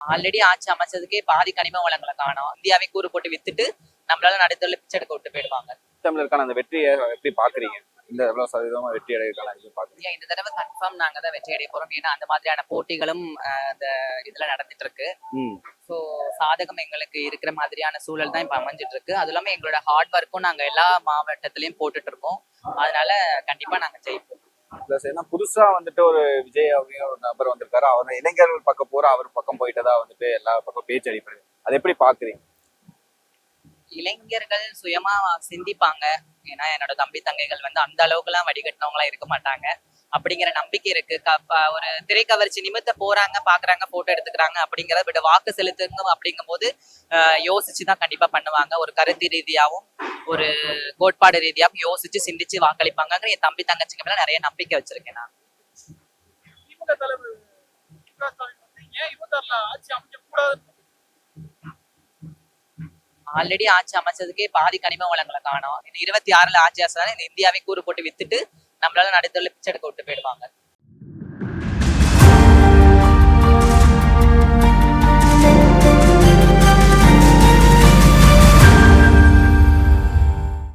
Already ஆட்சி அமைச்சதுக்கே பாதி கனிம வளங்களை காணோம். இந்தியாவை கூறு போட்டு வித்துட்டு நம்மளால நடுத்தரில் பிச்சை எடுக்க விட்டு போயிடுவாங்க. தமிழருக்கான அந்த வெற்றியை எப்படி பாக்குறீங்க? இந்த எவ்வளவு சதவீதமா வெற்றி அடையக்கான இது பாக்குறீங்க? இந்த தடவை கன்ஃபார்ம் நாங்க தான் வெற்றி அடைய போறோம். ஏன்னா அந்த மாதிரியான போட்டிகளும் இந்த இதுல நடந்துட்டு இருக்கு. ஸோ சாதகம் எங்களுக்கு இருக்கிற மாதிரியான சூழல் தான் இப்ப அமைஞ்சிட்டு இருக்கு. அது இல்லாம எங்களோட ஹார்ட் ஒர்க்கும் நாங்க எல்லா மாவட்டத்திலயும் போட்டுட்டு இருக்கோம். அதனால கண்டிப்பா நாங்க ஜெயிப்போம். பிளஸ் ஏன்னா புதுசா வந்துட்டு ஒரு விஜய் அப்படிங்கிற ஒரு நபர் வந்திருக்காரு. அவர் இளைஞர்கள் பக்கம் போற அவர் பக்கம் போயிட்டதா வந்துட்டு எல்லா பக்கம் பேச்சு அடிப்படுது. அதை எப்படி பாக்குறீங்க? இளைஞர்கள் சுயமா சிந்திப்பாங்க. ஏன்னா என்னோட தம்பி தங்கைகள் வந்து அந்த அளவுக்கு எல்லாம் வடிகட்டினவங்களா இருக்க மாட்டாங்க அப்படிங்கிற நம்பிக்கை இருக்கு. ஒரு திரைக்கவர்ச்சி நிமித்த போறாங்க, பாக்குறாங்க, போட்டோ எடுத்துக்கிறாங்க அப்படிங்கறத விட வாக்கு செலுத்துங்க அப்படிங்கும் போது யோசிச்சுதான் கண்டிப்பா பண்ணுவாங்க. ஒரு கருத்து ரீதியாவும் ஒரு கோட்பாடு ரீதியாவும் யோசிச்சு சிந்திச்சு வாக்களிப்பாங்க. என் தம்பி தங்கச்சிங்க மேல நிறைய நம்பிக்கை வச்சிருக்கேன் நான். ஆல்ரெடி ஆட்சி அமைச்சதுக்கே பாதி கனிம வளங்களை காணோம். 26ல ஆட்சி ஆசை இந்த இந்தியாவை கூறு போட்டு வித்துட்டு நம்மளால நடுத்தரில் பிச்சை எடுக்க விட்டு போயிடுவாங்க.